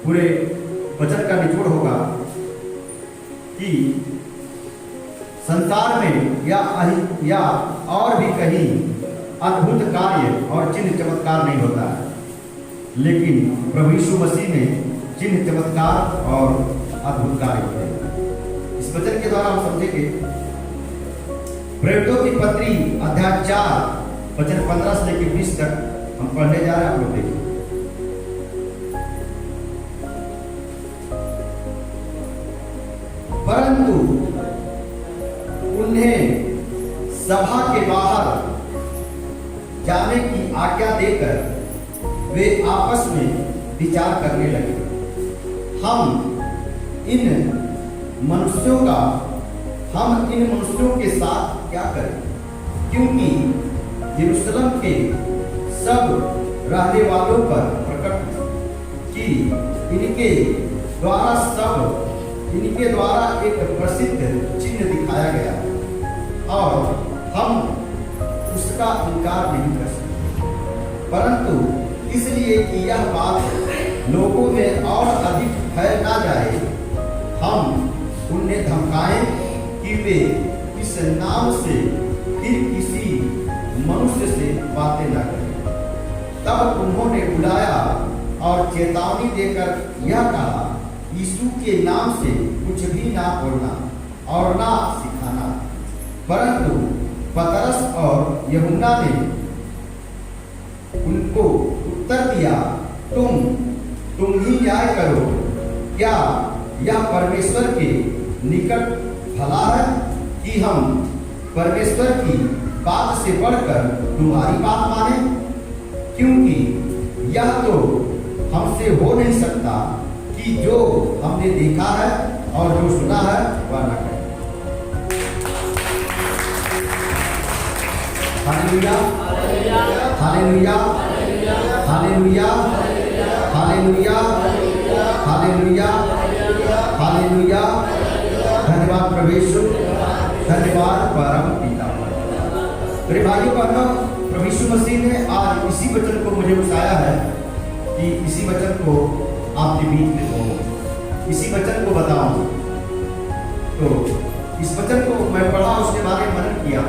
पूरे वचन का निचोड़ होगा कि संसार में या और भी कहीं अद्भुत कार्य और चिन्ह चमत्कार नहीं होता है, लेकिन प्रभु यीशु मसीह में चिन्ह चमत्कार और अद्भुत कार्य होते हैं। इस वचन के द्वारा हम समझेंगे प्रेरितों की पत्री अध्याय 4 वचन 15 से लेकर 20 तक हम पढ़ने जा रहे हैं। आप लोग देखिए, परंतु उन्हें सभा के बाहर जाने की आज्ञा देकर वे आपस में विचार करने लगे, हम इन मनुष्यों के साथ क्या करें, क्योंकि यरूशलेम के सब रहने वालों पर प्रकट कि इनके द्वारा एक प्रसिद्ध चिन्ह दिखाया गया और हम उसका इनकार नहीं कर सकते, परंतु इसलिए कि यह बात लोगों में और अधिक फैल ना जाए, हम उन्हें धमकाएं कि वे इस नाम से फिर किसी मनुष्य से बातें न करें। तब उन्होंने बुलाया और चेतावनी देकर यह कहा, यीशु के नाम से कुछ भी ना बोलना और ना सिखाना। परंतु पतरस और यूहन्ना ने उनको उत्तर दिया, तुम ही न्याय करो, क्या यह परमेश्वर के निकट भला है कि हम परमेश्वर की बात से बढ़कर तुम्हारी बात माने? क्योंकि यह तो हमसे हो नहीं सकता कि जो हमने देखा है और जो सुना है वह न करें। Hallelujah, hallelujah, hallelujah, hallelujah, hallelujah, hallelujah. धन्यवाद प्रभु यीशु, धन्यवाद परम पिता। मेरे भाइयों बहनों, प्रभु यीशु मसीह ने आज इसी वचन को मुझे उठाया है कि इसी वचन को आपके बीच में कहूं, इसी वचन को बताऊं। तो इस वचन को मैं पढ़ा, उसके बारे में मनन किया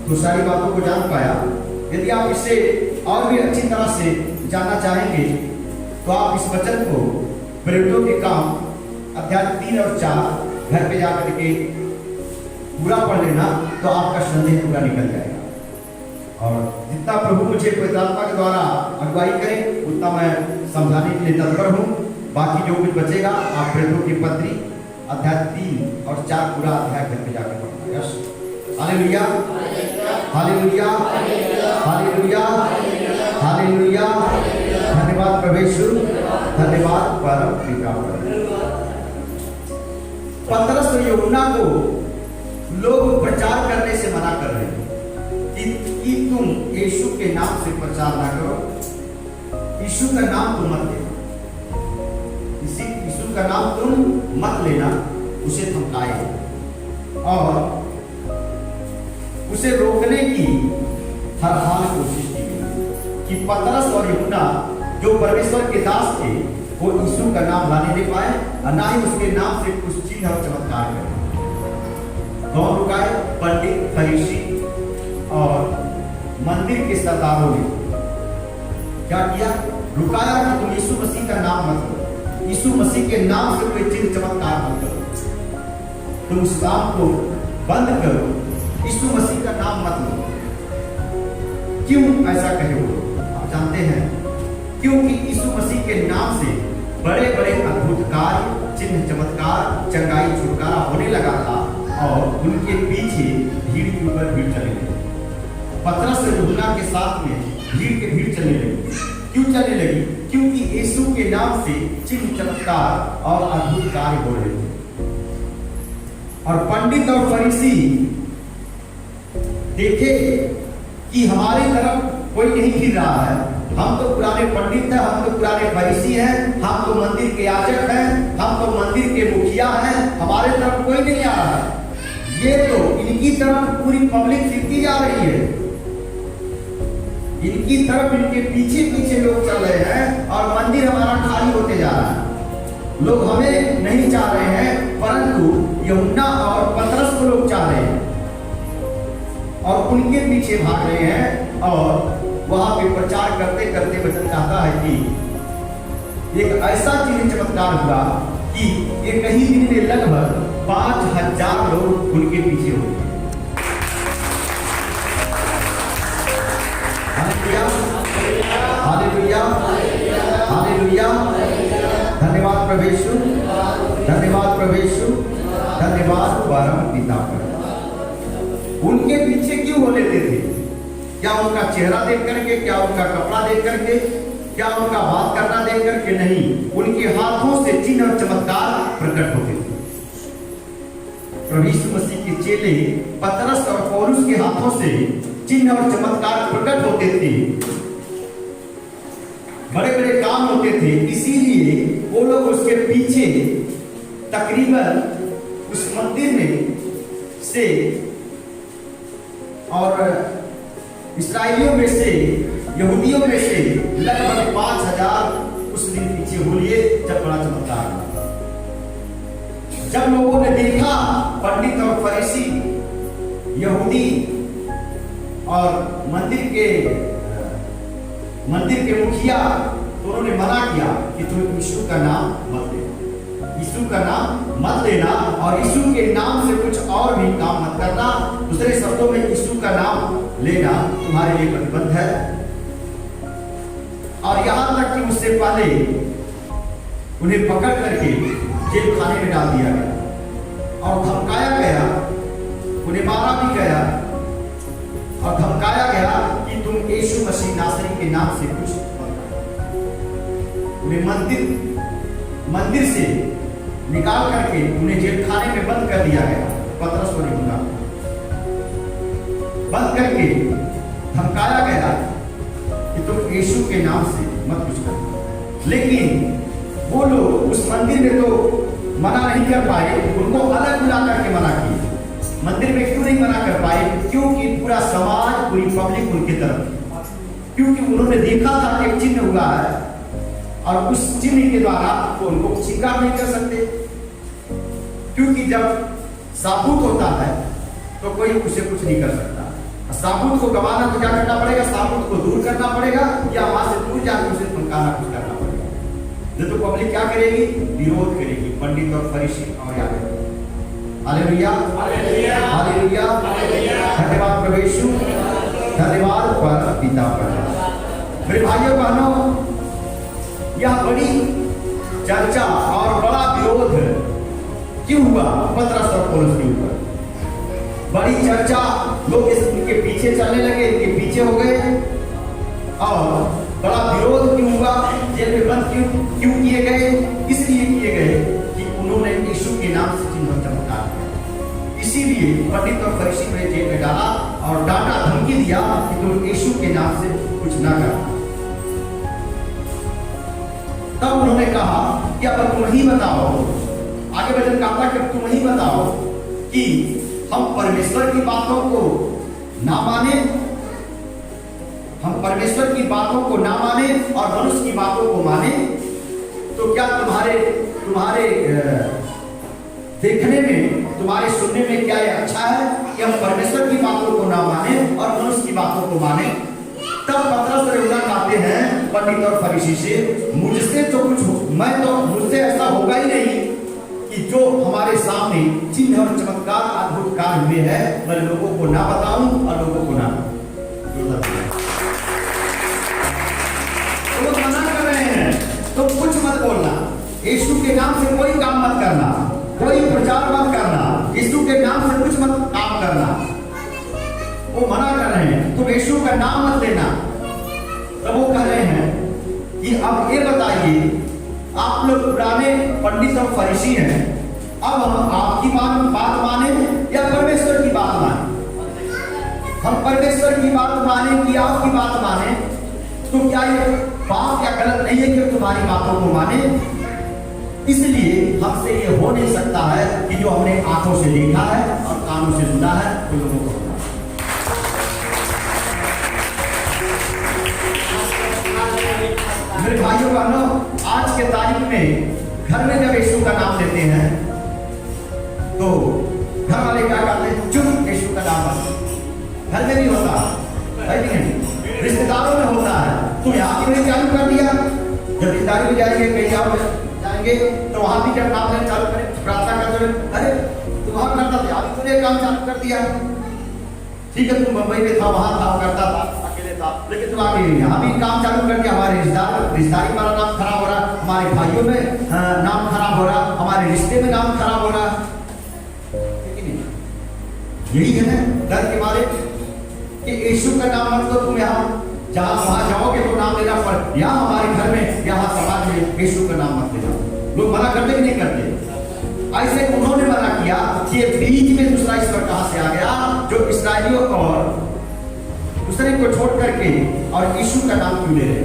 तो सारी बातों को जान पाया। यदि आप इसे और भी अच्छी तरह से जानना चाहेंगे तो आप इस वचन को प्रेरितों के काम अध्याय 3 और 4 घर पे जाकर के पूरा पढ़ लेना, तो आपका संदेह पूरा निकल जाएगा। और जितना प्रभु मुझे पवित्र आत्मा के द्वारा अगुवाई करे उतना मैं समझाने के लिए तत्पर हूँ। बाकी जो कुछ बचेगा आप प्रेरितों की पत्री अध्याय 3 और 4 पूरा अध्याय घर पे जाकर पढ़ना। Yes, hallelujah, hallelujah, hallelujah, hallelujah. धन्यवाद प्रभु यीशु, धन्यवाद परम पिता। पतरस और यूहन्ना को लोग प्रचार करने से मना कर रहे हैं कि तुम यीशु के नाम से प्रचार ना करो, यीशु का नाम तुम मत लेना, यीशु का नाम तुम मत लेना। उसे धमकाए और उसे रोकने की हर हाल कोशिश की गई कि पतरस और यूहन्ना जो परमेश्वर के दास थे वो यीशु का नाम लाने नहीं पाए और ना ही उसके नाम से कुछ चिन्ह और चमत्कार करें। कौन रुकाए? पंडित, फरीसी और मंदिर के सरदारों ने क्या किया? रुकाया कि तुम यीशु मसीह का नाम मत लो, यीशु मसीह के नाम से कोई चिन्ह चमत्कार मत करो, तुम उस काम को बंद करो, यीशु मसीह का नाम मत लो। क्यों ऐसा कहे वो? आप जानते हैं, क्योंकि यीशु मसीह के नाम से बड़े बड़े अद्भुत कार्य, चिन्ह चमत्कार, चंगाई, छुटकारा होने लगा था और उनके पीछे भीड़ के ऊपर भीड़ चलने लगी। पतरस और यूहन्ना के साथ में भीड़ चलने लगी। क्यों चलने लगी? क्योंकि यीशु के नाम से चिन्ह चमत्कार और अद्भुत कार्य हो रहे थे। और पंडित और फरीसी देखे कि हमारी तरफ कोई नहीं फिर रहा है, हम तो पुराने पंडित हैं, हम तो पुराने फरीसी हैं, हम तो मंदिर के याजक हैं, हम तो मंदिर के मुखिया हैं, हमारे तरफ कोई नहीं आ रहा है। ये तो इनकी तरफ पूरी पब्लिक फिरती जा रही है, इनकी तरफ इनके पीछे पीछे लोग चल रहे हैं और मंदिर हमारा खाली होते जा रहा है। लोग हमें नहीं चाह रहे हैं, परंतु यूहन्ना और पतरस को लोग चाह रहे हैं और उनके पीछे भाग रहे हैं। और वहां पे प्रचार करते करते वचन कहता है कि एक ऐसा चिन्ह चमत्कार हुआ कि एक ही दिन में लगभग 5000 लोग उनके पीछे हो गए। हालेलुया, हालेलुया, धन्यवाद प्रभु यीशु, धन्यवाद प्रभु यीशु, धन्यवाद परम पिता पर। उनके पीछे क्यों हो लेते थे? क्या उनका चेहरा देख करके, क्या उनका कपड़ा देख करके, क्या उनका बात करना देख करके? नहीं, उनके हाथों से चिन्ह और चमत्कार प्रकट होते थे। प्रभु यीशु मसीह के चेले पतरस और पौलुस के हाथों से चिन्ह और चमत्कार प्रकट होते थे, बड़े बड़े काम होते थे। इसीलिए वो लोग उसके पीछे तकरीबन उस मंदिर में से और इस्राएलियों में से, यहूदियों में से लगभग 5000 उस दिन पीछे हो लिए जब बड़ा चमत्कार हुआ। जब लोगों ने देखा, पंडित और फरीसी, यहूदी और मंदिर के मुखिया, तो उन्होंने मना किया कि तुम यीशु का नाम मत लेना, यीशु का नाम मत लेना और यीशु के नाम से कुछ और भी काम मत करना। दूसरे शब्दों में यीशु का नाम लेना तुम्हारे लिए प्रतिबंध है। और यहां तक कि उससे पहले उन्हें पकड़ करके जेल खाने में डाल दिया गया और धमकाया गया, उन्हें मारा भी गया और धमकाया गया कि तुम यीशु मसीह नासरी के नाम से कुछ उन्हें मंदिर से निकाल करके उन्हें जेल खाने में बंद कर दिया गया। पतरस और यूहन्ना बंद करके धमकाया गया कि तुम यीशु के नाम से मत कुछ करो। लेकिन वो लोग उस मंदिर में तो मना नहीं कर पाए, उनको अलग बुला करके मना किया। मंदिर में क्यों नहीं मना कर पाए? क्योंकि पूरा समाज, पूरी पब्लिक उनकी तरफ, क्योंकि उन्होंने देखा था कि एक चिन्ह हुआ है और उस चिन्ह के द्वारा वो उनको स्वीकार नहीं कर सकते। क्योंकि जब साबुत होता है तो कोई उसे कुछ नहीं कर सकता। साबुत को गवाना तो क्या करना पड़ेगा? साबुत को दूर करना पड़ेगा या वहां से दूर जाकर उसे धमकाना कुछ करना पड़ेगा। नहीं तो पब्लिक क्या करेगी? विरोध करेगी, पंडित और फरीसी और याद। हालेलुया, हालेलुया, हालेलुया, धन्यवाद प्रभु यीशु, धन्यवाद परम पिता पर। मेरे भाइयों बहनों, यह बड़ी चर्चा और बड़ा विरोध क्यों हुआ पतरस और पौलुस के ऊपर? बड़ी चर्चा, लोग इनके पीछे चलने लगे, इनके पीछे हो गए और बड़ा विरोध क्यों हुआ? जेल में बंद क्यों किए गए? इसलिए किए गए कि उन्होंने यीशु के नाम से चिन्ह चमत्कार किया। इसीलिए पंडित और फरीसी को जेल में डाला और डांटा, धमकी दिया कि तुम यीशु के नाम से कुछ ना करना। तब उन्होंने कहा कि अब तुम ही बताओ, आगे वचन कहता कि तुम ही बताओ कि हम परमेश्वर की बातों को ना माने, हम परमेश्वर की बातों को ना माने और मनुष्य की बातों को माने, तो क्या तुम्हारे देखने में, तुम्हारे सुनने में क्या ये अच्छा है कि हम परमेश्वर की बातों को ना माने और मनुष्य की बातों को माने? तब पतरस और यूहन्ना कहते हैं पंडित और फरीसी से, मुझसे तो मुझसे ऐसा होगा ही नहीं कि जो हमारे सामने चिन्ह और चमत्कार, अद्भुत कार्य हुए हैं, मैं लोगों को ना बताऊं और लोगों को ना। तो लोग मना कर रहे हैं, तो कुछ मत बोलना, यीशु के नाम से कोई काम मत करना, कोई प्रचार मत करना, यीशु के नाम से कुछ मत काम करना। वो मना कर रहे हैं, तुम यीशु का नाम मत लेना। तब वो कह रहे हैं कि अब ये बताइए, आप लोग पुराने पंडित और फरीसी हैं, अब हम आपकी बात माने या परमेश्वर की बात माने? हम परमेश्वर की बात माने कि आपकी बात माने? तो क्या ये पाप या गलत नहीं है कि तुम्हारी बातों को माने? इसलिए हमसे ये हो नहीं सकता है कि जो हमने आंखों से देखा है और कानों से सुना है वो लोगों को। मेरे भाइयों बहनों, आज के तारीख में घर में जब यीशु का नाम लेते हैं तो घर वाले क्या कहते हैं? चुप, यीशु का नाम मत। घर में भी होता है कि नहीं? रिश्तेदारों में होता है। तो यहाँ की चालू कर दिया, जब रिश्तेदारी में जाएंगे, कहीं और जाएंगे तो वहां भी जब नाम लेना चालू करें, प्रार्थना करते हुए, अरे तू वहां करता था, अभी तूने काम चालू कर दिया। ठीक है, तू मुंबई में था, वहां काम करता था, अकेले था, लेकिन तू आगे यहाँ भी काम चालू कर दिया। हमारे रिश्तेदारी हमारा नाम खराब हो रहा, हमारे भाइयों में नाम खराब हो रहा, हमारे रिश्ते में नाम खराब हो रहा। यही है ना डर के मारे कि यीशु का नाम मत लो। तुम यहाँ जहाँ वहां जाओगे तो नाम लेना पड़, यहाँ हमारे घर में, यहाँ समाज में यीशु का नाम मत लेना। लोग मना करते कि नहीं करते? ऐसे उन्होंने मना किया कि ये बीच में दूसरा ईश्वर कहां से आ गया जो इस्राएलियों और दूसरे को छोड़ करके और यीशु का नाम क्यों ले रहे?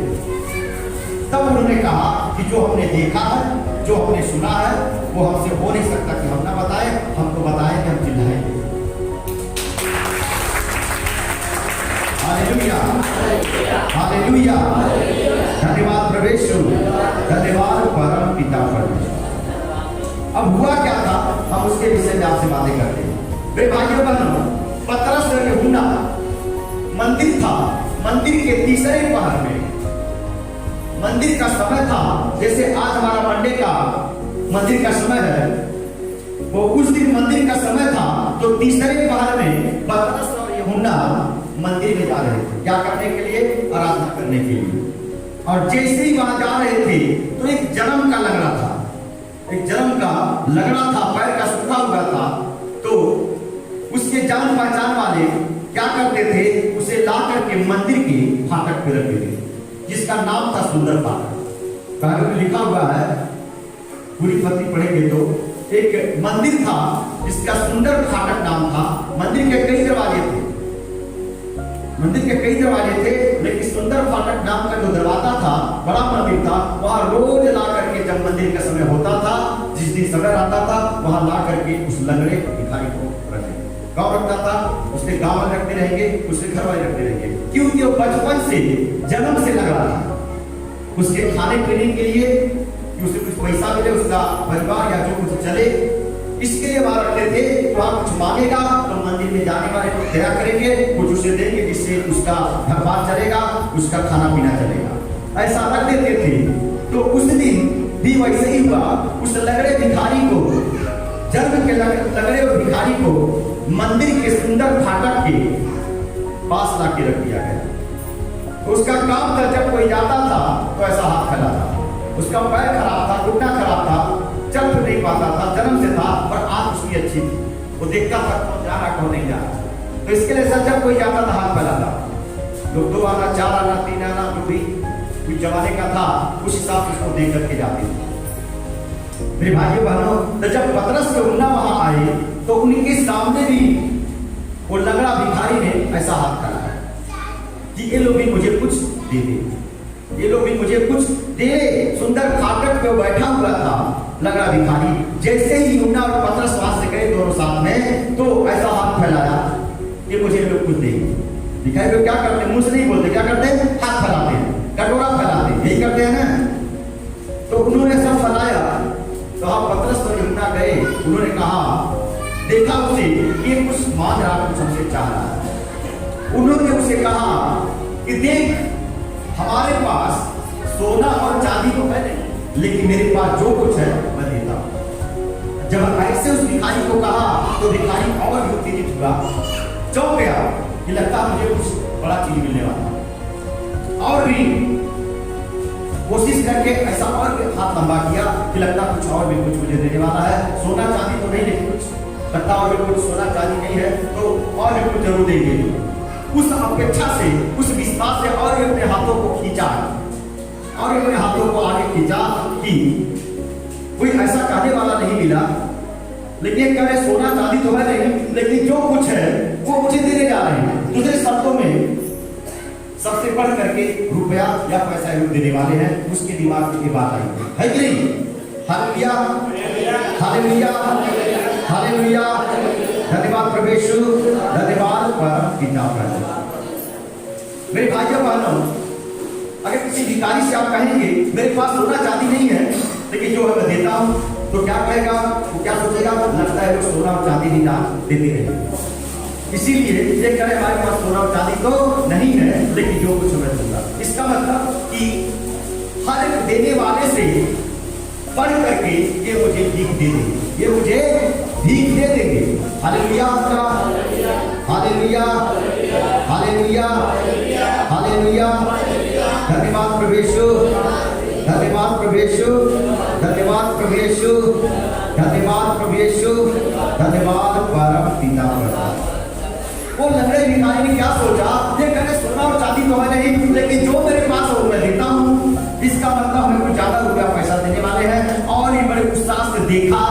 तब उन्होंने कहा कि जो हमने देखा है, जो हमने सुना है, वो हमसे हो नहीं सकता कि हम ना बताएं, हमको बताएं कि हम चिल्लाएंगे। हालेलुया, हालेलुया, धन्यवाद प्रभु यीशु, धन्यवाद परम पिता परमेश्वर। अब हुआ क्या था, हम उसके विषय में आपसे बातें करते हैं। मेरे भाइयों बहनों, पतरस और यूहन्ना, मंदिर था, मंदिर के तीसरे पहर में, मंदिर का समय था जैसे आज हमारा मंडे का मंदिर का समय है, वो उस दिन मंदिर का समय था। तो तीसरे पहर में पतरस और यूहन्ना मंदिर में जा रहे थे, क्या करने के लिए? आराधना करने के लिए। और जैसे ही वहां जा रहे थे तो एक जन्म का लगड़ा था, एक जन्म का लगड़ा था, पैर का सूखा हुआ था। तो उसके जान पहचान वाले क्या करते थे? उसे ला करके मंदिर के फाटक पे रख देते, जिसका नाम था सुंदर फाटक। बाइबल में लिखा हुआ है, पूरी पत्री पढ़ेंगे तो एक मंदिर था जिसका सुंदर फाटक नाम था। मंदिर के कई दरवाजे थे, मंदिर के कई दरवाजे थे, लेकिन सुंदर फाटक नाम का जो दरवाजा था, बड़ा मंदिर था, वहां रोज ला करके जब मंदिर का समय होता था, जिस दिन समय आता था, वहां ला करके उस लंगड़े भिखारी को रखते, गांव रखता था, उसके गांव में रखते रहेंगे, उसके घर वाले रखते रहेंगे, क्योंकि वो बचपन से, जन्म से लगा था उसके खाने पीने के लिए, कि उसे कुछ पैसा मिले, उसका परिवार या जो कुछ चले, इसके लिए वहां रखते थे। तो आप कुछ मांगेगा तो मंदिर में जाने वाले को दया करेंगे, कुछ उसे देंगे जिससे उसका घर बार चलेगा, उसका खाना पीना चलेगा, ऐसा रख देते थे। तो उस दिन भी वैसे ही हुआ, उस लंगड़े भिखारी को, जन्म के लंगड़े भिखारी को मंदिर के सुंदर फाटक के पास लाके रख दिया गया। तो उसका काम था, जब कोई जाता था तो ऐसा हाथ फैला था, उसका पैर खराब था, घुटना खराब था, चल नहीं पाता था, जन्म से था, पर आज उसकी अच्छी थी, वो देखता था कौन जा रहा कौन नहीं जा रहा। तो इसके लिए सर जब कोई जाता था हाथ फैलाता, लोग 2 आना, 4 आना, 3 आना, जो भी कुछ जमाने का था उस हिसाब से उसको देख करके जाते थे। मेरे भाइयों बहनों, तो जब पतरस और यूहन्ना वहां आए तो उनके सामने भी वो लंगड़ा भिखारी ने ऐसा हाथ फैलाया कि ये लोग भी मुझे कुछ दे दे, ये लोग भी मुझे कुछ दे। सुंदर फाटक पे बैठा हुआ था लंगड़ा भिखारी। जैसे ही यूहन्ना और पतरस वहां से गए दोनों साथ में, तो ऐसा हाथ फैलाया कि मुझे लोग कुछ देंगे। भिखारी लोग क्या करते हैं? मुंह से नहीं बोलते, क्या करते हैं? हाथ फैलाते हैं, कटोरा फैलाते हैं, यही करते हैं ना। तो उन्होंने सब फैलाया, तो आप पतरस और यूहन्ना गए, उन्होंने कहा, देखा उसे ये कुछ मांग रहा, कुछ हमसे चाह रहा है। उन्होंने उसे कहा कि देख, हमारे पास सोना और चांदी तो है नहीं, लेकिन मेरे पास जो कुछ है मैं देता हूं। जब ऐसे उस भिखारी को कहा तो भिखारी और भी उत्तेजित हुआ, चौंक गया कि लगता मुझे कुछ बड़ा चीज मिलने वाला। और भी कोशिश करके ऐसा और भी हाथ लंबा किया कि लगता कुछ और भी कुछ मुझे देने वाला है, सोना चांदी तो नहीं, लेकिन कुछ लगता और भी कुछ सोना चांदी नहीं है तो और भी कुछ जरूर देंगे। उस अपेक्षा से, उस विश्वास से और भी अपने हाथों को खींचा और अपने हाथों को आगे खींचा कि कोई ऐसा कहने वाला नहीं मिला, लेकिन कह रहे सोना चांदी तो है नहीं, लेकिन जो कुछ है वो मुझे देने जा रहे हैं। दूसरे शब्दों में सबसे बढ़ करके रुपया या पैसा देने वाले हैं। उसके दिमाग में ये बात आई है कि नहीं? हालेलुया, हालेलुया, हालेलुया, धन्यवाद प्रभु यीशु, धन्यवाद परम पिता। मेरे भाइयों बहनों, अगर किसी किसी भिखारी से आप कहेंगे मेरे पास सोना चांदी नहीं है लेकिन जो है मैं देता हूँ, तो क्या कहेगा, वो क्या सोचेगा, लगता है वो सोना और चांदी नहीं दान देते रहे। इसीलिए ये कहे हमारे पास सोना और चांदी तो नहीं है लेकिन जो कुछ हमें दूंगा। इसका मतलब कि हर एक देने वाले से पढ़ करके ये मुझे भीख दे देंगे, ये मुझे भीख दे देंगे। Hallelujah, hallelujah, hallelujah, hallelujah. धन्यवाद प्रभु यीशु, धन्यवाद प्रभु यीशु, धन्यवाद प्रभु यीशु, धन्यवाद प्रभु यीशु, धन्यवाद परम पिता। वो लंगड़े भिखारी ने क्या सोचा, ये कहने सोना और चांदी तो है नहीं लेकिन जो मेरे पास है वो मैं देता हूँ। इसका मतलब हमें कुछ ज्यादा रुपया पैसा देने वाले हैं। और ये बड़े उत्साह से देखा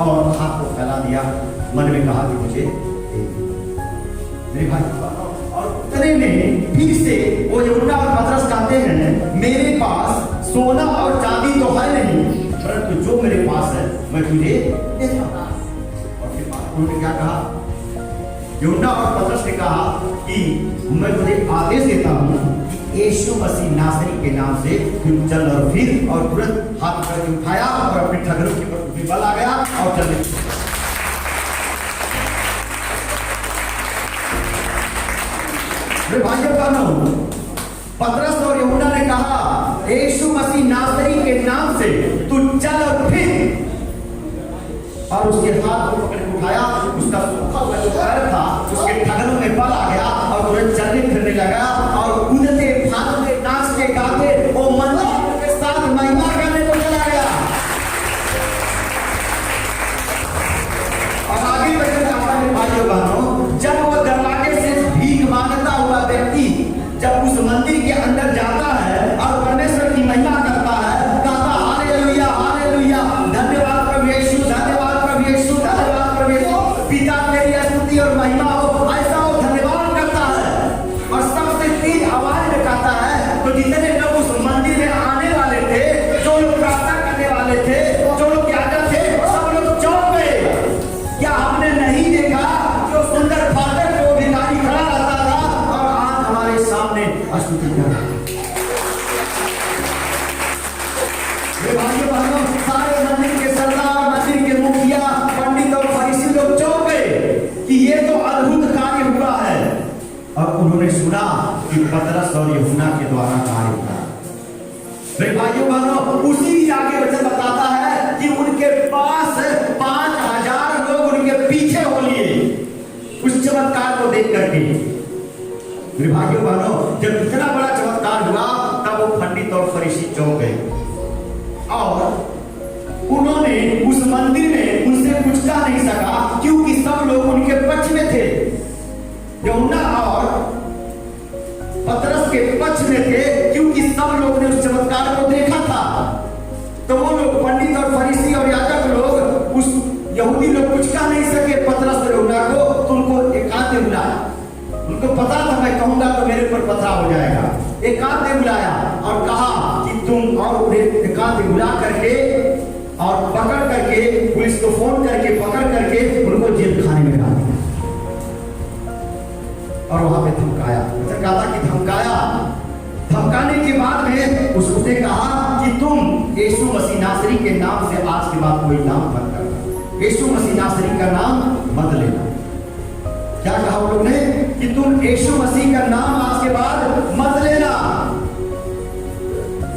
और हाथ को फैला दिया, मन में कहा कि मुझे मेरे भाई। और उतने में फिर से वो यूहन्ना और पतरस कहते हैं मेरे पास सोना और चांदी तो है नहीं परंतु जो मेरे पास है मैं तुझे देता हूं। और फिर उन्होंने क्या कहा, यूहन्ना और पतरस ने कहा कि मैं तुझे आदेश देता हूं कि यीशु मसीह नासरी के नाम से तुम चल और फिर। और तुरंत हाथ करके उठाया और अपने ठगरों के ऊपर बल आ गया और चलने। भाइयों बहनों, पतरस और यूहन्ना ने कहा यीशु मसीह नासरी के नाम से तू चल और फिर। और उसके हाथ को पकड़ के उठाया, उसका सूखा हुआ जो पैर था उसके ठगनों में बल आ गया और तुरंत चलने फिरने लगा और कूदते भागते नाचते गाते वो मंदिर के साथ महिमा करने को चला गया। और आगे बढ़कर हमारे भाइयों बहनों, जब वो दरवाजे से भीख मांगता हुआ व्यक्ति जब उस मंदिर के अंदर जाता है और परमेश्वर की महिमा करता है, कहता हालेलुया, हालेलुया, धन्यवाद प्रभु यीशु, धन्यवाद प्रभु यीशु, धन्यवाद प्रभु यीशु, पिता तेरी स्तुति और महिमा हो, ऐसा वो धन्यवाद करता है। और सबसे तेज आवाज में कहता है। तो जितने लोग उस मंदिर में आने वाले थे, जो लोग प्रार्थना करने वाले थे, जो लोग याजक थे, सब लोग चौंक गए। क्या हमने नहीं देखा जो सुंदर फादर को भिखारी खड़ा रहता था और आज हमारे सामने स्तुति कर रहा है। भाइयों बहनों, सारे मंदिर के सरदार, मंदिर के मुखिया, पंडित और फरीसी लोग चौंक गए कि ये तो अद्भुत कार्य हुआ है। और उन्होंने सुना कि पतरस और यूहन्ना के द्वारा कार्य हुआ। मेरे भाइयों बहनों, उसी आगे वचन बताता है कि उनके पास 5000 लोग उनके पीछे हो लिए उस चमत्कार को देख करके। मेरे भाइयों बहनों, जब इतना बड़ा चमत्कार हुआ तब वो पंडित और फरीसी चौंक गए और उन्होंने उस मंदिर में उनसे कुछ कह नहीं सका क्योंकि सब लोग उनके पक्ष में थे। यूहन्ना और पतरस के पक्ष में थे क्योंकि सब लोग ने उस चमत्कार को देखा था। तो वो लोग पंडित और फरीसी और याजक लोग, उस यहूदी लोग कुछ कह नहीं सके पतरस और यूहन्ना को, तो उनको एकांत में बुलाया। उनको पता था मैं कहूंगा तो मेरे ऊपर पथराव हो जाएगा। एकांत में बुलाया और कहा कि तुम, और उन्हें एकांत में बुला करके और पकड़ करके, पुलिस को फोन करके पकड़ करके उनको जेल खाने में डाल दिया और वहां पे धमकाया। कहा कि धमकाया, धमकाने के बाद में उसने कहा कि तुम यीशु मसीह नासरी के नाम से आज के बाद कोई नाम मत करना, यीशु मसीह नासरी का नाम मत लेना। क्या कहा उन लोग ने कि तुम यीशु मसीह का नाम आज के बाद मत लेना।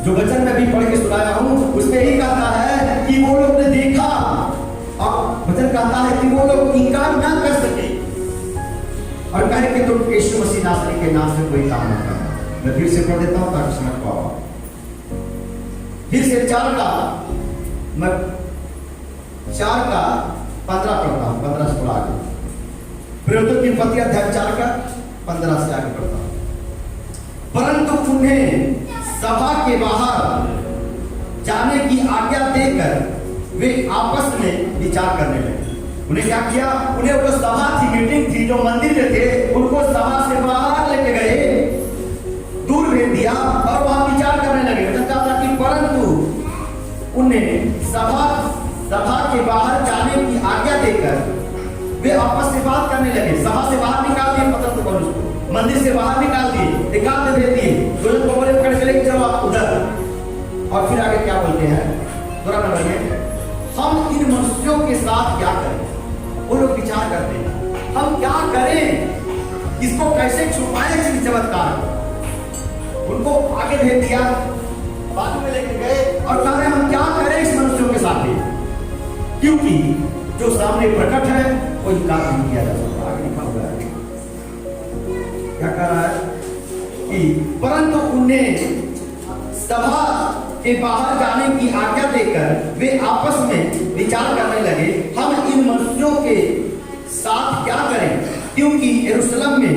जो वचन में भी पढ़ के सुनाया हूं उसमें ही कहता है कि वो लोग ने देखा और वचन कहता है कि वो लोग इनकार ना कर सके और कहे कि तुम यीशु मसीह नासरी के नाम से कोई काम मत करना। मैं फिर से पढ़ देता हूं ताकि समझ पाओ। फिर से 4 का मैं 4 का 15 पढ़ता हूं, 15 से थोड़ा आगे। प्रेरितों की पत्री अध्याय 4 का 15 से आगे पढ़ता हूं। परंतु उन्हें सभा के बाहर जाने की आज्ञा देकर वे आपस में विचार करने लगे। उन्हें क्या किया, उन्हें वो सभा थी, मीटिंग थी, जो मंदिर में थे उनको सभा से बाहर लेके गए, दूर भेज दिया और वहां विचार करने लगे। कहा कि परंतु उन्हें सभा के बाहर जाने की आज्ञा देकर वे आपस से बात करने लगे। सभा से बाहर निकाल दिए पतरस को, मंदिर से बाहर निकाल दिए, एकांत में भेज दिए। तुरंत बोले पकड़ के लेके चलो आप उधर। आते हैं 12 नंबर में, हम इन मनुष्यों के साथ क्या करें? वो लोग विचार करते हैं हम क्या करें, इसको कैसे छुपाएं इस चमत्कार को। उनको आगे भेज दिया, बाद में लेके गए और कह रहे हम क्या करें इस मनुष्यों के साथ, क्योंकि जो सामने प्रकट है वो इनकार नहीं किया जा सकता। आगे लिखा हुआ है, क्या कह रहा है कि परंतु उन्हें सभा के बाहर जाने की आज्ञा देकर वे आपस में विचार करने लगे, हम इन मनुष्यों के साथ क्या करें, क्योंकि यरूशलेम में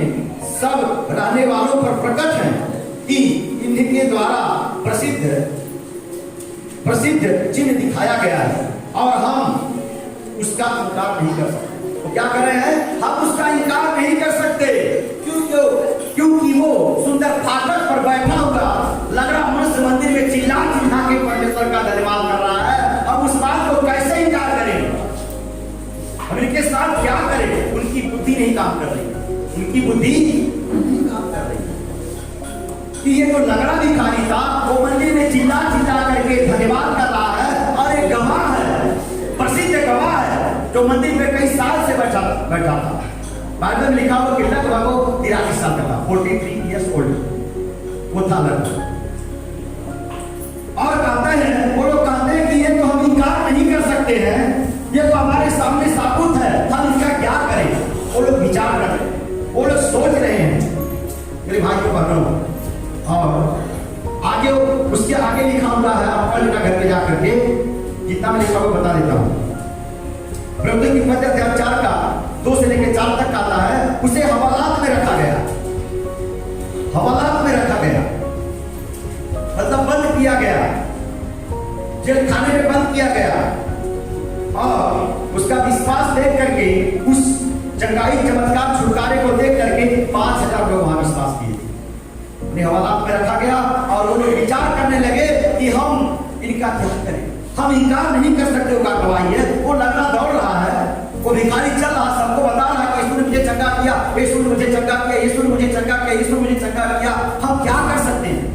सब रहने वालों पर प्रकट है कि इनके द्वारा प्रसिद्ध चिन्ह दिखाया गया है और हम उसका इनकार नहीं कर सकते। तो क्या कर रहे हैं, हम उसका इनकार नहीं कर सकते, क्योंकि वो सुंदर फाटक पर बैठा हुआ लग रहा मनुष्य मंदिर में चिल्ला चिल्ला के परमेश्वर का धन्यवाद कर रहा है। अब उस बात को कैसे इनकार करें, हम इनके साथ क्या करें? उनकी बुद्धि नहीं काम कर रही, उनकी बुद्धि नहीं काम कर रही कि ये तो लगड़ा भिखारी था, वो मंदिर में चिल्ला चिल्ला करके धन्यवाद कर रहा है और एक गवाह है, प्रसिद्ध गवाह है जो मंदिर में कई साल से बैठा था। बाइबल में लिखा हुआ कि लगभग 43 साल का था, 43 इयर्स ओल्ड वो था लगभग। और कहते हैं, वो लोग कहते हैं कि ये तो हम इनकार नहीं कर सकते हैं, ये तो हमारे सामने साबुत है, हम इसका क्या करें? वो लोग विचार कर रहे हैं, वो लोग सोच रहे हैं मेरे भाई को बहनों। और आगे उसके आगे लिखा हुआ है, आप पढ़ लेना घर पे जा करके, जितना मैं लिखा हुआ बता देता हूँ। प्रभु की पद अध्याय 4 का 2 से लेकर 4 तक आता है, उसे हवालात में रखा गया, हवालात में रखा गया मतलब बंद किया गया, जेल खाने में बंद किया गया। और उसका विश्वास देख करके, उस चंगाई चमत्कार छुटकारे को देख करके 5000 लोग वहां विश्वास किए। उन्हें हवालात में रखा गया और वो लोग विचार करने लगे कि हम इनका क्या करें, हम इनकार नहीं कर सकते। उसका गवाही है, वो लगना दौड़ रहा है, वो भिखारी चल रहा, सबको बता रहा है कि यीशु ने मुझे चंगा किया, यीशु ने मुझे चंगा किया, यीशु ने मुझे चंगा किया, यीशु ने मुझे चंगा किया। हम क्या कर सकते हैं?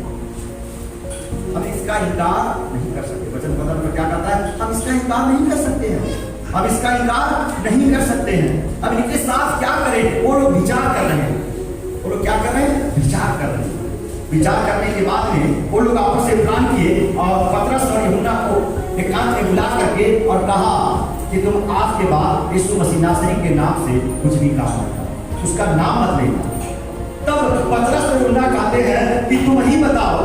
हम इसका इनकार नहीं कर सकते। वचन पत्र में क्या कहता है, हम इसका इनकार नहीं कर सकते हैं, हम इसका इनकार नहीं कर सकते हैं। अब इनके साथ क्या करें? वो लोग विचार कर रहे हैं, वो लोग क्या कर रहे हैं? विचार कर रहे हैं। विचार करने के बाद में वो लोग आपस में प्लान किए और पतरस और यूहन्ना को एकांत में बुला करके और कहा कि तुम आज के बाद यीशु मसीह नासरी के नाम से कुछ भी काम मत करो, उसका नाम मत लेना। तब पतरस और यूहन्ना कहते हैं कि तुम ही बताओ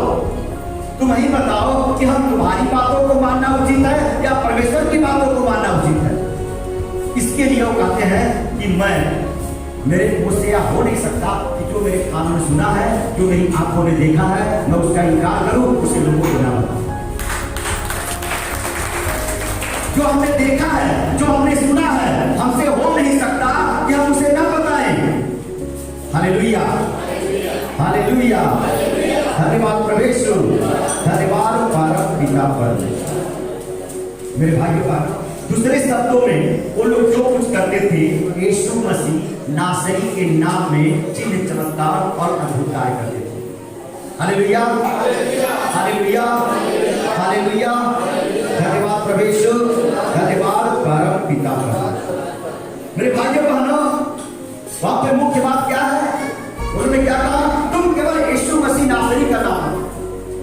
कि हम तुम्हारी बातों को मानना उचित है या परमेश्वर की बातों को मानना उचित है। इसके लिए वो कहते हैं कि मेरे मुझसे यह हो नहीं सकता कि जो मेरे कानों ने सुना है, जो मेरी आंखों ने देखा है, मैं उसका इनकार करूं, उसे लोगों को ना बताऊं। जो हमने देखा है, जो हमने सुना है, हमसे हो नहीं सकता कि हम उसे ना बताएं। हालेलुया, हालेलुया, धन्यवाद प्रवेश, धन्यवाद परम पिता पर। मेरे भाइयों का दूसरे शब्दों में वो लोग जो कुछ करते थे, यीशु मसीह नासरी के नाम में चिन्ह चमत्कार और अद्भुत कार्य करते थे। हालेलुया, हालेलुया, हालेलुया, धन्यवाद प्रवेश, धन्यवाद परम पिता का। मेरे भाइयों बहनों, वहां पे मुख्य बात क्या है? उन्होंने क्या कहा? तुम केवल यीशु मसीह नासरी का नाम,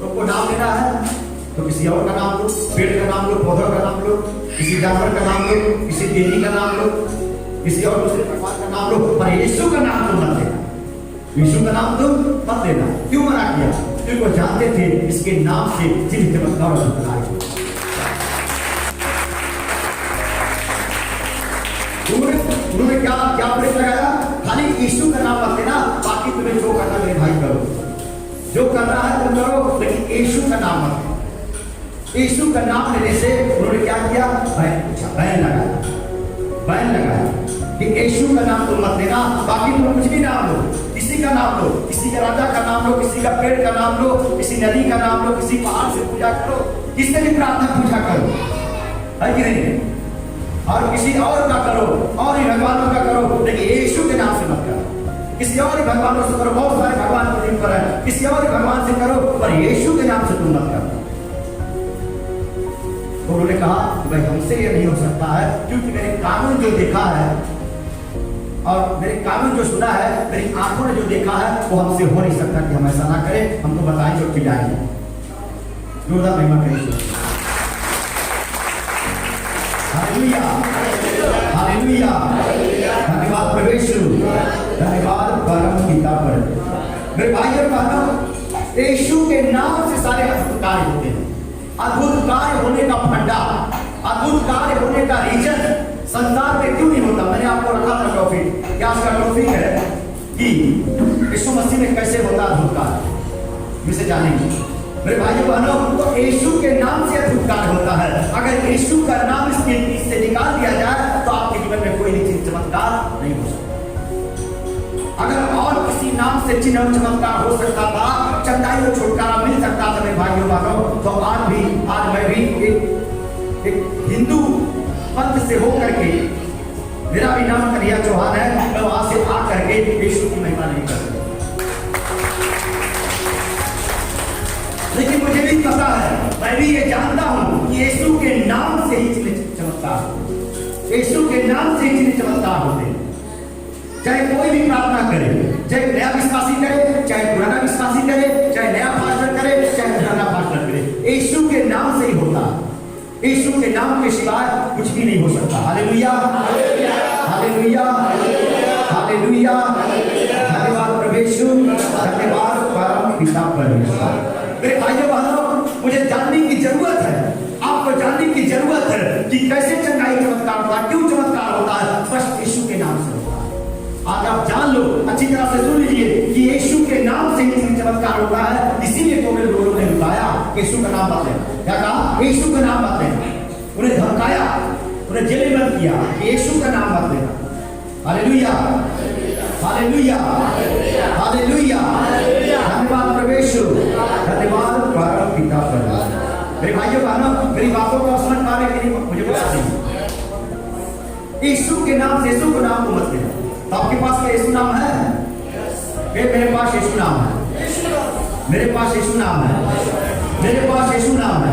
तुमको नाम लेना है तो किसी और का नाम लो, पेड़ का नाम लो, पौधों का नाम लो, किसी जानवर का नाम लो, किसी देवी का नाम लो, किसी और दूसरे भगवान का नाम लो, पर यीशु का नाम तुम मत लेना। यीशु का नाम तुम मत लेना। क्यों मना किया? क्योंकि वो जानते थे इसके नाम से चिन्ह चमत्कार और अद्भुत कार्य। उन्होंने क्या प्रश्न लगाया? खाली यीशु का नाम मत लेना, बाकी तुम्हें जो करना मेरे भाई करो, जो करना है तुम करो, लेकिन यीशु का नाम मत। यीशु का नाम लेने से उन्होंने क्या किया? बैन लगाया कि यीशु का नाम तुम मत लेना, बाकी तुम कुछ भी नाम लो, किसी का नाम लो, किसी का राजा का नाम लो, किसी का पेड़ का नाम लो, किसी नदी का नाम लो, किसी पहाड़ से पूजा करो, किससे भी प्रार्थना पूजा करो, है कि नहीं? और किसी और का करो, और ही भगवानों का करो, लेकिन यीशु के नाम से मत करो। किसी और ही भगवानों से करो, बहुत सारे भगवान के पर है, किसी और भगवान से करो, पर यीशु के नाम से तुम मत करो। तो उन्होंने कहा कि भाई हमसे ये नहीं हो सकता है, क्योंकि मैंने कानून जो देखा है और मेरे कानून जो सुना है, मेरी आंखों ने जो देखा है, वो हमसे हो नहीं सकता कि हम ऐसा ना करें, हमको बताएंगे और खिलाएंगे। जोरदार महिमा करें। हालेलुया, हालेलुया, धन्यवाद प्रभु यीशु, धन्यवाद परम पिता पर। मेरे भाई और बहनों, यीशु के नाम से सारे अद्भुत कार्य होते हैं। अद्भुत कार्य होने का भंडार, अद्भुत कार्य होने का रीजन संसार में क्यों नहीं होता? मैंने आपको रखा था टॉपिक, क्या उसका टॉपिक है कि यीशु मसीह में कैसे होता अद्भुत कार्य, इसे जानेंगे। मेरे भाइयों बहनों, तो यीशु के नाम से अद्भुत कार्य होता है। अगर यीशु का नाम इससे निकाल दिया जाए तो आपके जीवन में कोई भी चीज चमत्कार नहीं हो सकता। अगर और किसी नाम से चिन्ह और चमत्कार हो सकता था, चंगाई और छुटकारा मिल सकता था मेरे भाइयों बहनों, तो आज मैं भी एक हिंदू पंथ से होकर के, मेरा भी नाम कन्हैया चौहान है, मैं वहां से आकर के यीशु की महिमा नहीं कर सकता। लेकिन मुझे भी पता है, मैं भी ये जानता हूं कि यीशु के नाम से ही चमत्कार, यीशु के नाम से ही चमत्कार होते हैं। चाहे कोई भी प्रार्थना करे, चाहे नया विश्वासी करे, चाहे पुराना विश्वासी करे, चाहे नया पास्टर करे, चाहे पुराना पास्टर करे, यीशु के नाम से ही होता है। यीशु के नाम के सिवाय कुछ भी नहीं हो सकता। हालेलुया, हालेलुया, हालेलुया, धन्यवाद प्रभु यीशु, धन्यवाद परम पिता परमेश्वर। मेरे भाइयों बहनों, मुझे जानने की जरूरत है, आपको जानने की जरूरत है कि कैसे चंगाई चमत्कार होता है, क्यों चमत्कार होता है, बस यीशु के नाम से होता है। आज आप जान लो, अच्छी तरह से सुन लीजिए कि यीशु के नाम से ही चमत्कार होता है। इसीलिए तो मेरे लोगों ने बताया यीशु का नाम मत लेना। क्या कहा? यीशु का नाम मत लेना। उन्हें धमकाया, उन्हें जेल में बंद किया कि यीशु का नाम मत लेना। हालेलुया, हालेलुया, हालेलुया, धन्यवाद प्रभु यीशु, धन्यवाद परम पिता परमेश्वर। मेरे भाइयों बहनों, मेरी बातों को समझ पा रहे कि नहीं मुझे बता दीजिए। यीशु के नाम से, यीशु के नाम को मत लेना। तो आपके पास क्या यीशु नाम है? मेरे पास यीशु नाम है, मेरे पास यीशु नाम है, मेरे पास यीशु नाम है,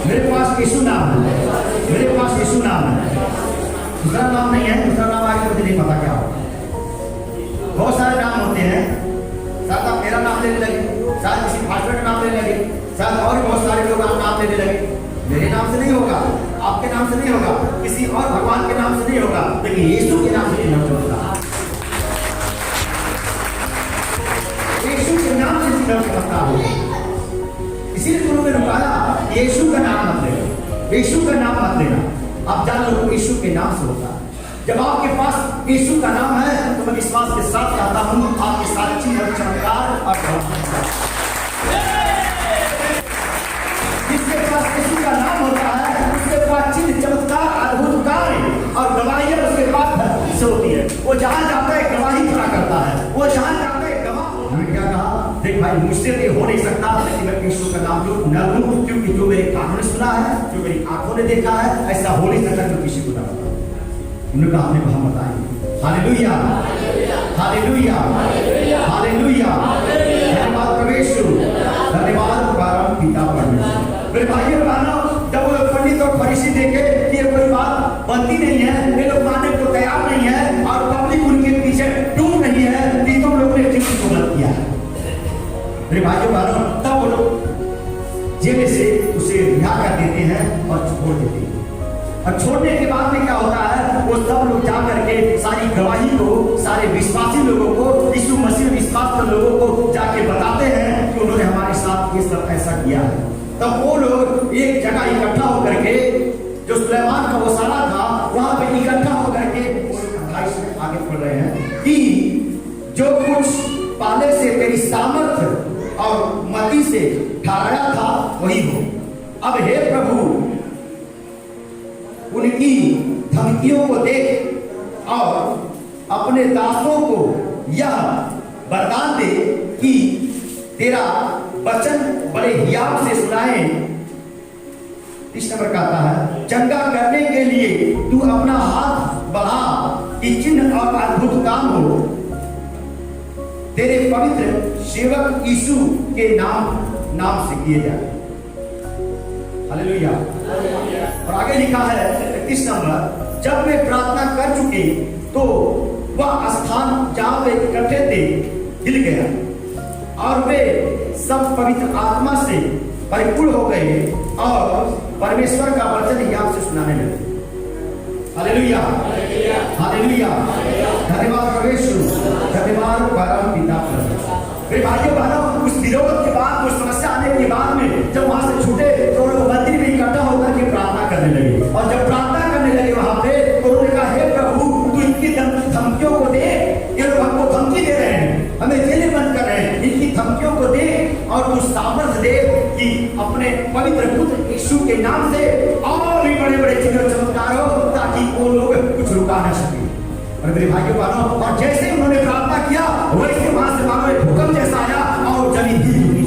मेरे पास यीशु नाम है, मेरे पास यीशु नाम है। दूसरा नाम नहीं है, दूसरा नाम आगे मुझे नहीं पता क्या होगा। बहुत सारे नाम होते हैं, शायद आप मेरा नाम लेने लगे, शायद किसी फास्टर का नाम लेने लगे, शायद और भी बहुत सारे लोग नाम लेने लगे। मेरे नाम से नहीं होगा, आपके नाम से नहीं होगा, किसी और भगवान के नाम से नहीं होगा, लेकिन यीशु के नाम से नहीं होगा। यीशु के नाम से चमत्कार होगा। इसीलिए उन्होंने रुकाया, यीशु का नाम मत लेना, यीशु का नाम मत लेना। आप जान लो यीशु के नाम से होता है। जब आपके पास यीशु का नाम है तो मैं विश्वास के साथ कहता हूं आपके साथ चिन्ह और चमत्कार और जिसके पास यीशु का नाम होता है उसके पास चिन्ह चमत्कार अद्भुत कार्य और गवाहियां उसके पास से होती है। वो जहां जाता है गवाही खड़ा करता है, वो जहां जाता है गवाह। मैंने क्या कहा? देख भाई, मुझसे ये हो नहीं सकता लेकिन मैं यीशु का नाम जो न लूं, क्योंकि जो मेरे कानों ने सुना है, जो मेरी आंखों ने देखा है, ऐसा हो नहीं सकता जो किसी को ना पता। उन्होंने कहा हमने कहा बताएंगे। हालेलुया, हालेलुया, हालेलुया, धन्यवाद प्रभु यीशु, धन्यवाद परम पिता परमेश्वर। मेरे भाइयों बहनों, जब वो पंडित और फरीसी देखे कि ये कोई बात बनती नहीं है, ये लोग मानने को तैयार नहीं है और पब्लिक उनके पीछे टूट नहीं है कि तुम लोग ने यीशु को गलत किया। मेरे भाइयों बहनों, तब वो लोग जेल से उसे रिहा कर देते हैं और छोड़ देते हैं। और छोड़ने के बाद में क्या होता है, वो सब लोग जा करके सारी गवाही को, सारे विश्वासी लोगों को, यीशु मसीह में विश्वास कर लोगों को जाके बताते हैं कि उन्होंने हमारे साथ ये सब ऐसा किया है। तब वो लोग एक जगह इकट्ठा होकर के, जो सुलेमान का वसारा था, वहां पे इकट्ठा होकर के 28 में आगे पढ़ रहे हैं कि जो कुछ पहले से तेरी सामर्थ और मति से ठहराया था वही हो। अब हे प्रभु, उनकी धमकियों को देख और अपने दासों को यह वरदान दे कि तेरा वचन बड़े हियाव से सुनाए। 30 नंबर का आता है, चंगा करने के लिए तू अपना हाथ बढ़ा कि चिन्ह और अद्भुत काम हो तेरे पवित्र सेवक यीशु के नाम से किए जाए। हालेलुया। और आगे लिखा है 31 नंबर, जब वे प्रार्थना कर चुके तो वह स्थान जहां वे इकट्ठे थे हिल गया और वे सब पवित्र आत्मा से परिपूर्ण हो गए और परमेश्वर का वचन याद से सुनाने लगे। Hallelujah, hallelujah. धन्यवाद प्रभु यीशु, धन्यवाद परम पिता परमेश्वर। मेरे भाइयों बहनों, उस विरोध के बाद, उस समस्या आने के बाद में जब वहां से छूटे तो लोग मंदिर में इकट्ठा होकर के प्रार्थना करने लगे। और जब प्रार्थना करने लगे वहां पे तो उन्होंने कहा, हे प्रभु, तू इनकी धमकियों को दे, ये लोग हमको धमकी दे रहे हैं, हमें जेलें बंद कर रहे हैं, इनकी धमकियों को दे और तू सामर्थ्य दे कि अपने पवित्र पुत्र यीशु के नाम से और भी बड़े बड़े चिन्ह चमत्कार हो, ताकि वो लोग कुछ रुका न सके। और मेरे भाइयों बहनों, और जैसे उन्होंने प्रार्थना किया वैसे वहां से मानो एक भूकंप जैसा आया और जमीन हिल गई।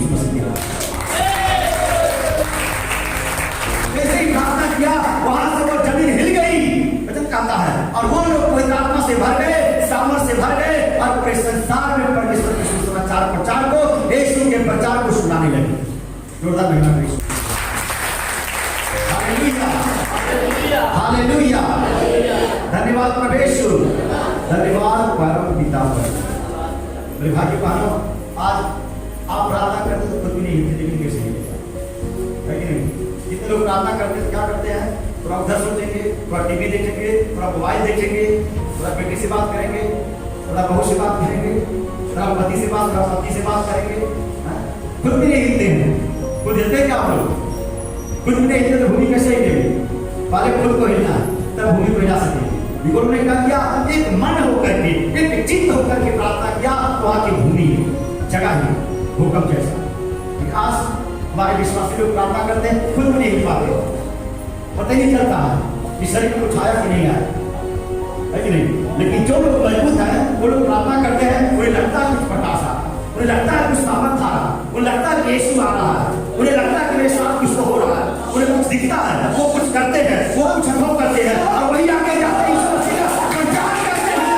जैसे ही प्रार्थना किया वहां से वो जमीन हिल गई, वचन कहता है, और वो लोग पवित्र आत्मा से भर गए, सामर्थ से भर गए और पूरे संसार में परमेश्वर के सुसमाचार प्रचार को, यीशु के प्रचार को सुनाने लगे। जोरदार महिमा करिए। हालेलुया, धन्यवाद प्रभु यीशु, धन्यवाद परम पिता परमेश्वर। मेरे भाई बहनों, आज आप प्रार्थना करते तो खुद भी नहीं हिलते, लेकिन कैसे है कि नहीं? जितने लोग प्रार्थना करते हैं क्या करते हैं? थोड़ा उधर सोचेंगे, थोड़ा टीवी देखेंगे, थोड़ा मोबाइल देखेंगे, थोड़ा बेटी से बात करेंगे, थोड़ा बहू से बात करेंगे, थोड़ा पति से बात, थोड़ा पति से बात करेंगे, खुद भी नहीं हिलते हैं। खुद हिलते क्या आप लोग? खुद भी नहीं हिलते तो भूमि कैसे हिलेगी? पहले खुद को हिलना तब भूमि को हिला सकेगी। उन्होंने क्या किया? एक मन होकर के, एक चित्त होकर के प्रार्थना किया तो वहां की भूमि जगह ही भूकंप जैसा। आज हमारे विश्वासी लोग प्रार्थना करते हैं, खुद भी नहीं हिल पाते, पता ही नहीं चलता है कि शरीर को उठाया कि नहीं आया, है कि नहीं? लेकिन जो लोग मजबूत हैं वो लोग प्रार्थना करते हैं, उन्हें लगता है कुछ प्रकाश आ रहा, उन्हें लगता है कुछ सामर्थ आ रहा, उन्हें लगता है कि यीशु आ रहा है, उन्हें लगता है कि मेरे साथ कुछ तो हो रहा है, उन्हें कुछ दिखता है, वो कुछ करते हैं, वो कुछ अनुभव करते हैं और वही आगे जाते हैं यीशु मसीह का प्रचार करते हैं।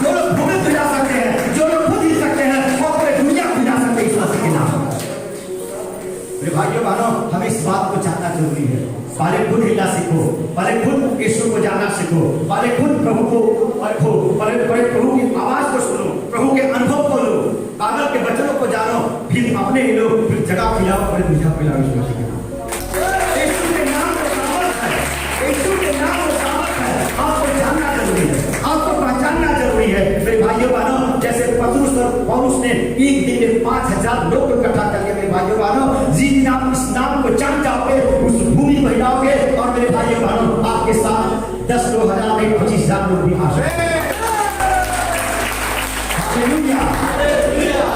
जो लोग भूमि को जा सकते हैं, जो लोग खुद हिल सकते हैं, वो पूरे दुनिया को जा सकते हैं यीशु मसीह के नाम। मेरे भाइयों बहनों, हमें इस बात को जानना जरूरी है। पहले खुद हिलना सीखो, पहले खुद यीशु को जानना सीखो, पहले खुद प्रभु को परखो, पहले प्रभु की आवाज को सुनो, प्रभु के अनुभव को लो, बाइबल के वचनों को जानो, फिर अपने ही लोग फिर जगह खिलाओ और दुनिया खिलाओ यीशु मसीह के नाम। यीशु के नाम को सामर्थ है, यीशु के नाम को सामर्थ है। आपको जानना जरूरी है, आपको पहचानना जरूरी है। मेरे भाइयों बहनों, जैसे पतरस और पौलुस ने एक दिन में 5000 लोग को इकट्ठा करके, मेरे भाइयों बहनों, जिस नाम इस नाम को जान जाओगे उस भूमि को हिलाओगे और मेरे भाइयों बहनों आपके साथ 10 लोग 1000 नहीं 25,000 लोग भी आ सकते हैं। हालेलुया,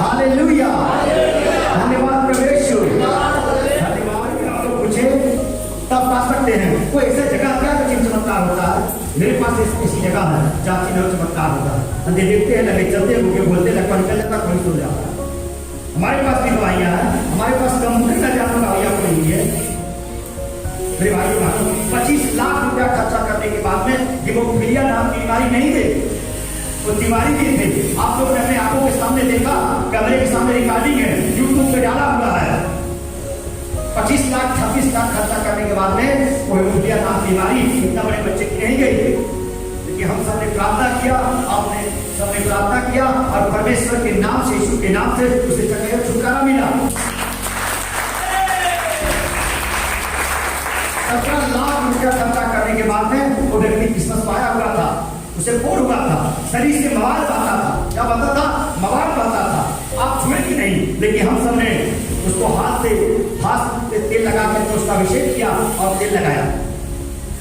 हालेलुया, धन्यवाद प्रभु यीशु, धन्यवाद। आप लोग पूछे तब पा सकते हैं कोई ऐसा जगह क्या चिन्ह चमत्कार होता है? मेरे पास ऐसी जगह है जहाँ चिन्ह चमत्कार होता है। अंधे देखते हैं, लगे चलते हैं, बोलते लगता निकल जाता, कोई सुन जाता है। हमारे पास भी दवाइयाँ हैं, हमारे पास कंप्यूटर का जाना दवाइयाँ कोई नहीं है। मेरे भाइयों बहनों, 25 लाख रुपया खर्चा करने के बाद में हीमोफीलिया नाम की बीमारी नहीं थे, वो तिवारी जी थे। आप लोगों ने अपने आंखों के सामने देखा, कैमरे के सामने रिकॉर्डिंग है, यूट्यूब पे डाला हुआ है। 25 लाख 26 लाख खर्चा करने के बाद में वो हीमोफीलिया नाम की बीमारी इतना बड़े बच्चे की नहीं गई। लेकिन हम सबने प्रार्थना किया, आपने सबने प्रार्थना किया और परमेश्वर के नाम से, यीशु के नाम से उसे छुटकारा मिला। 17 लाख रुपया खर्चा करने के बाद में वो व्यक्ति क्रिसमस पाया हुआ था, उसे बोर हुआ था, शरीर से मवाद बहता था। क्या बहता था? मवाद बहता था। आप छुए कि नहीं? लेकिन हम सब ने उसको हाथ से तेल लगा करके उसका अभिषेक किया और तेल लगाया।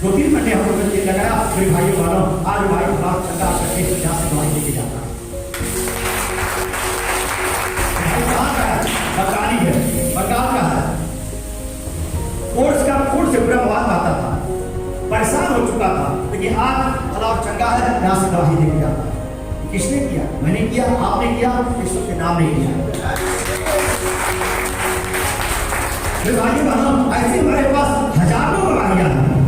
2-3 महीने हम लोगों ने तेल लगाया। मेरे भाइयों बहनों, आज भाई बात चंगा करके यहाँ से दवाई लेके जाता है। भाई कहाँ का है? बंगाली है, बंगाल का है। कोर्स से पूरा मवाद आता था, परेशान हो चुका था, लेकिन आज अलाव चंगा है, यहाँ से दवाई लेके जाता है। किसने किया? मैंने किया, आपने किया, यीशु के नाम ने किया। मेरे भाइयों बहनों, ऐसे हमारे पास हजारों बीमारियां हैं।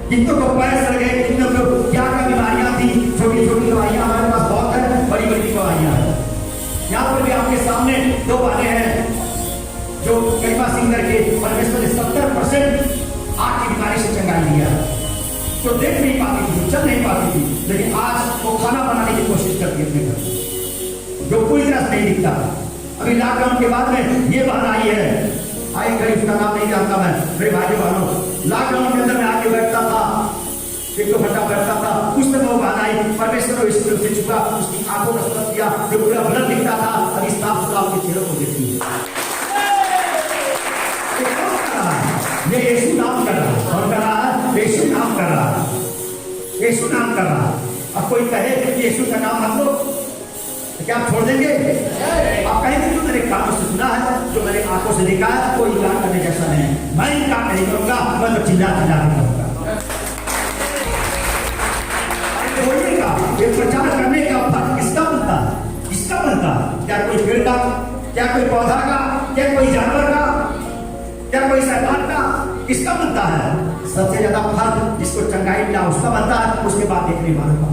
कितनों को पैर सड़ गए, कितनों को क्या क्या बीमारियां थी। छोटी छोटी दवाइयां हमारे पास बहुत है, बड़ी बड़ी दवाइयां हैं। यहाँ पर भी आपके सामने 2 वाले हैं, जो कईबा सिंगर के परमेश्वर ने 70% आँख की बीमारी से चंगाई दिया, जो देख नहीं पाती थी, चल नहीं पाती थी, लेकिन आज वो खाना बनाने की कोशिश करती है अपने घर, जो पूरी तरह से नहीं दिखता। अभी लॉकडाउन के बाद में ये बहन आई है, आई कहीं उसका नाम नहीं जानता मैं, मेरे भाई बहनों, लॉकडाउन के अंदर मैं आके बैठता था, एक 2 घंटा बैठता था, उस समय वो बहन आई, परमेश्वर इस रूप से छुआ, उसकी आंखों का स्पर्श किया, जो पूरा ब्लड दिखता था, अभी साफ सुथरा उसके चेहरों को देखती है। ये यीशु नाम कर रहा है, और कर रहा है, यीशु नाम कर रहा है, यीशु नाम कर रहा है। अब कोई कहे कि यीशु का नाम मत लो, तो क्या आप छोड़ देंगे? आप कहेंगे जो मेरे कानों से सुना है, जो मेरे आंखों से देखा है, कोई इनकार करने जैसा नहीं है। मैं इनकार नहीं करूंगा, मैं तो चिल्ला चिल्ला के करूंगा। बोलने का, ये प्रचार करने का फल किसका बनता है? किसका बनता है? क्या कोई पेड़ का, क्या कोई पौधा का, क्या कोई जानवर का, क्या कोई शैतान का? किसका बनता है? सबसे ज्यादा फल जिसको चंगाई मिला उसका बनता है, उसके बाद देखने वालों का।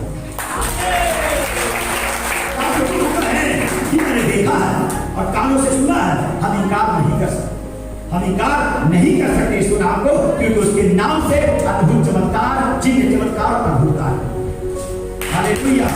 मैंने देखा है और कानों से सुना है, हम इनकार नहीं कर सकते, हम इनकार नहीं कर सकते इस नाम को, क्योंकि उसके नाम से अद्भुत चमत्कार, चिन्ह चमत्कार और अद्भुत है। हालेलुया।